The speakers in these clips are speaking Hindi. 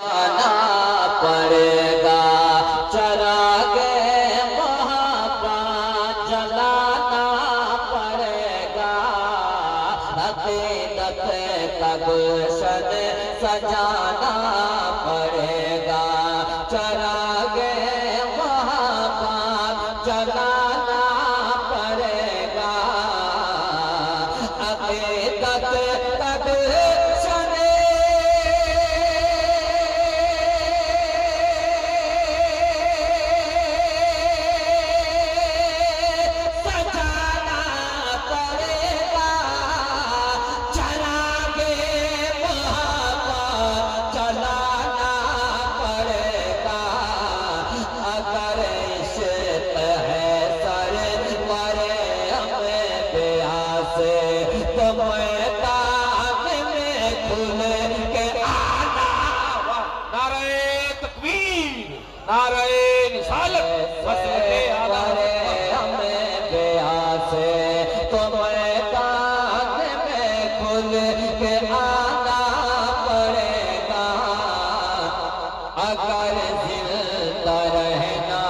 आना पड़ेगा, चरागे वहाँ का जलाना पड़ेगा, अकीदत का गुलशन सजाना पड़ेगा, चरागे वहाँ का जलाना पड़ेगा, अकीदत का गुलशन नारे रिसालत मसलके आला हमें प्यासे तो मैदान में खुल के आना पड़ेगा, अगर जिंदा रहना,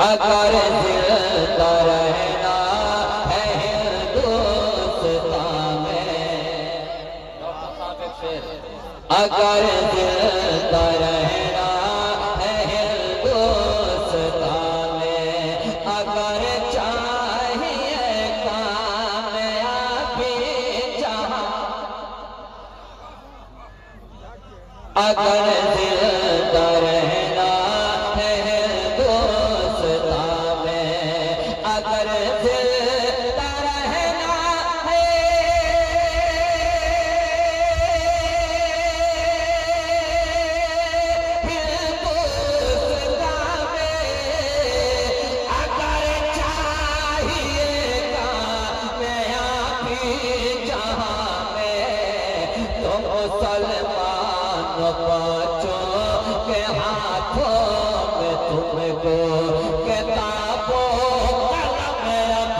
अगर जिंदा रहना है हिंदुस्तान में, अगर जिंदा रहना है हिंदुस्तान में, अगर चाहिए कामयाबी जहां, अगर जिंदा रहना है हिंदुस्तान में, अगर जिंदा रहना है मुसलमान बच्चों के हाथों में तुमको किताबों कलम अब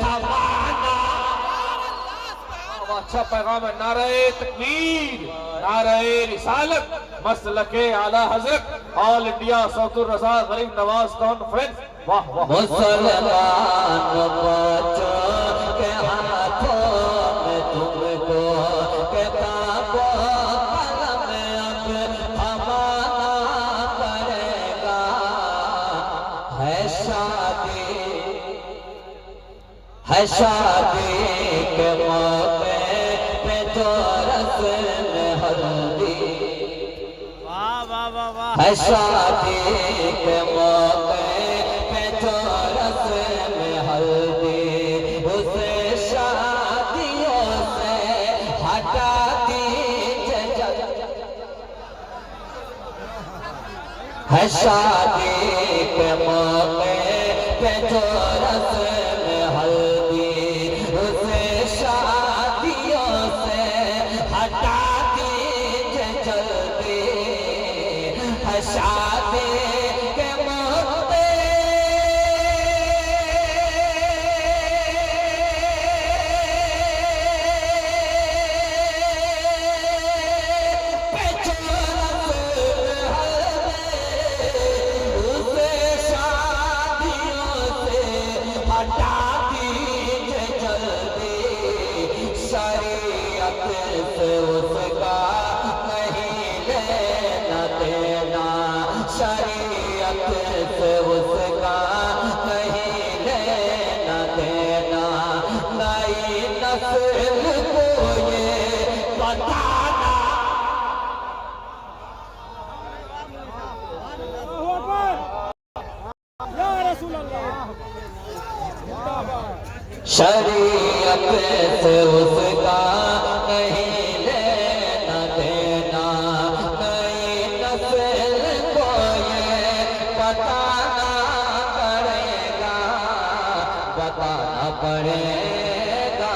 थमाना। अच्छा पैगाम है। नारे तकबीर, नारे रिसालत मसलके आला हजरत ऑल इंडिया सौतुर रजा गरीब नवाज कॉन्फ्रेंस। वाह वाह। मुसलमान बच्चों के हाथों में तुमको किताबों कलम अब थमाना पड़ेगा, है शादी के मौके पे जो रस्म हल्दी, है शादी के मौके पे जो रस्म हल्दी, उसे शादियों से हटा दीजिए, है शादी के मौके पे जो रस्म हल्दी, उसे शादियों से हटा दीजिए जल्दी, है शादी के मौके पे जो रस्म हल्दी, उसे शादियों से हटा दीजिए जल्दी, शरीयत से उसका नहीं लेना देना, शरीयत से उसका नहीं लेना देना, नई नस्ल को ये बताना। शरीयत से उसका नहीं लेना देना, नई नस्ल को ये बताना पड़ेगा, बताना पड़ेगा।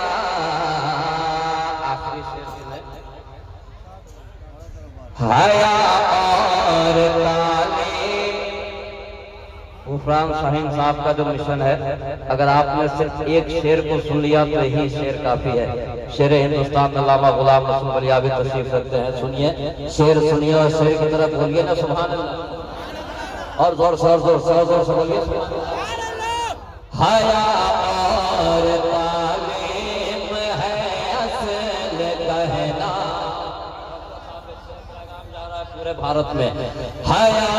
आखिरी शेर हया और तालीम गुफरान शाहीन साहब का जो मिशन है, अगर आपने सिर्फ एक शेर को सुन लिया तो यही शेर काफी है। शेर हिंदुस्तान अल्लामा गुलाम रसूल बलियावी तशरीफ रखते हैं, सुनिए शेर सुनिए और शेर की तरफ बोलिए ना सुभान अल्लाह, और जोर से जोर से बोलिए हया और तालीम है असल कहना, पूरे भारत में हया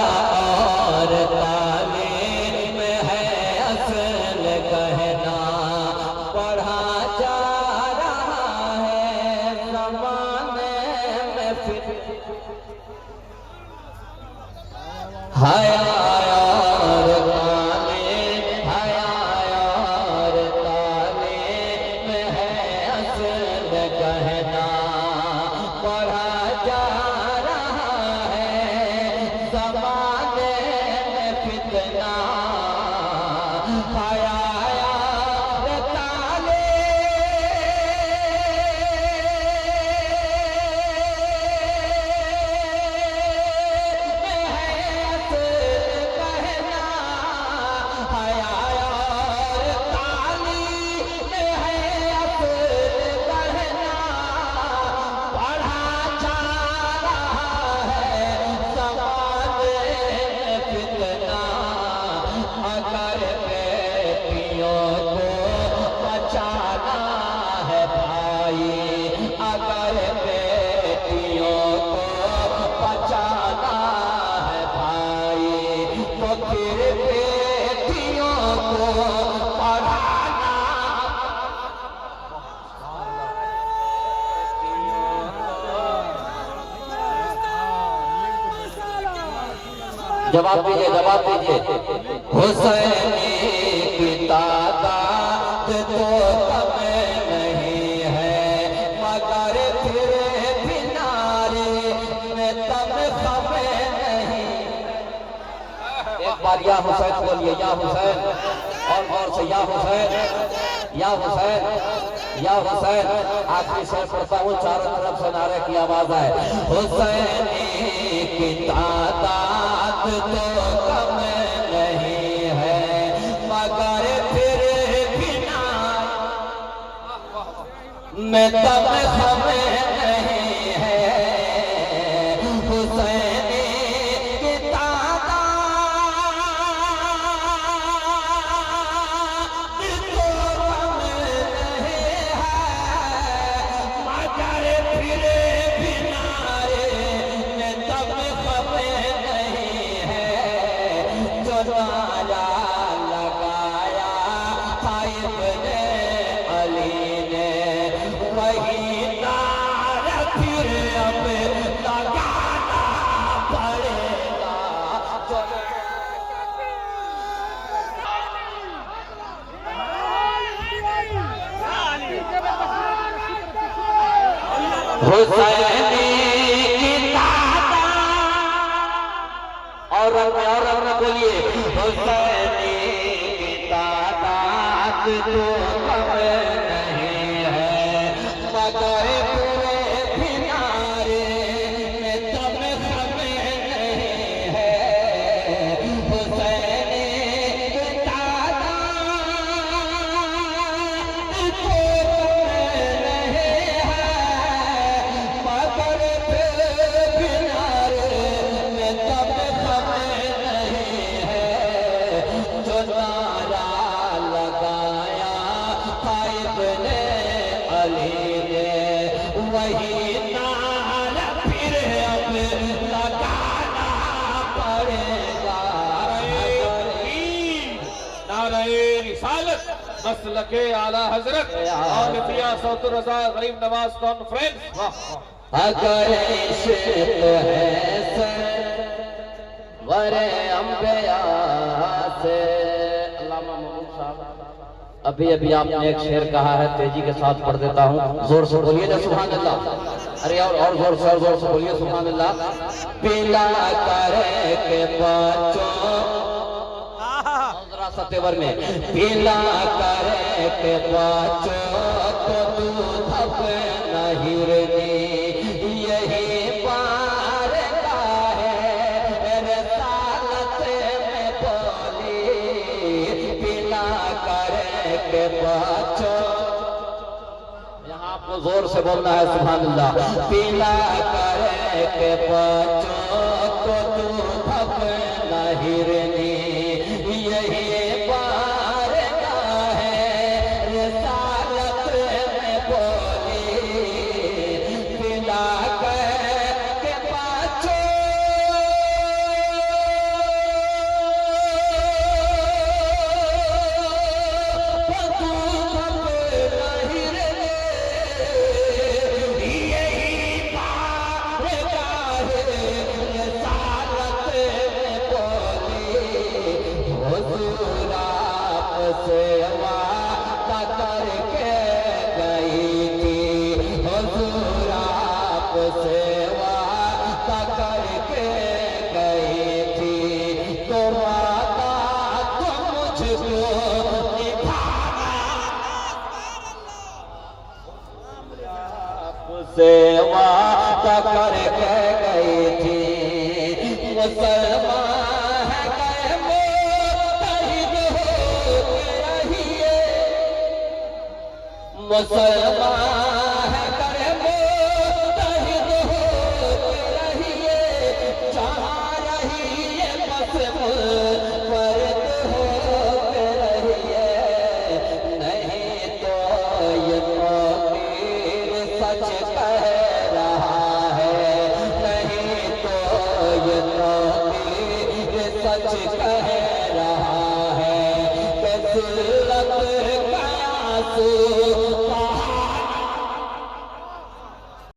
और तालीम है असल कहना, पढ़ा जा रहा है ज़माने में फिर हया और तालीम, हया और तालीम है असल कहना, पढ़ा जा जवाब दीजिए हुसैनी की तादाद तो कम नहीं है, मगर फिर भी नारे में तब कम नहीं। एक बार या हुसैन बोलिए, या हुसैन, और से या हुसैन, या हुसैन, या हुसैन। आखिरी शेर पढ़ता हूँ, चारों तरफ से नारे की आवाज है। हुसैनी की तादाद तो कम नहीं है, मगर फिर भी में तब कम नहीं है। हुसैनी की तादाद तो कम नहीं है, मगर फिर भी में तब कम नहीं है। जो नारा लगाया था इब्ने अली ने, वही नारा फिर अब लगाना पड़ेगा। हुसैनी की तादाद, और रंग में बोलिए हुसैनी की तादाद तो कम नहीं है, मगर पूरे भी नारे में तब कम नहीं है। हुसैनी की तादाद तो कम नहीं है, मगर फिर भी नारे में तब कम नहीं है। जो नारा लगाया था इब्ने अली ने, वही नारा फिर अब लगाना पड़ेगा। नारे रिसालत मसलके आला हजरत और सौतुर रजा गरीब नवाज कॉन्फ्रेंस। अगर इश्क है वरे अंबिया से, अल्लामा महमूद साहब अभी आपने एक शेर कहा है, तेजी के साथ पढ़ देता हूँ, जोर से बोलिए ना सुभान अल्लाह। अरे और जोर से बोलिए सुभान अल्लाह। पीला करे के बच्चों, जरा सतेवर में, पीला करे के बच्चों तो दूध नहीं रही, यही पार का है रिसालत में बोली जोर से बोलना है सुभान अल्लाह। पीला करे के बच्चों को दूध अपना हिरनी, यही बार का है रिसालत में बोली। पीला करे के बच्चों सेवा करके गई थी। मुसलमान है मुत्तहिद होके रहिए, मुसलमान है मुत्तहिद होके रहिए। जहाँ रहिए बस मुनफरिद होके रहिए, नहीं तो ये फकीर सच कह रहा है, नहीं तो ये फकीर सच कह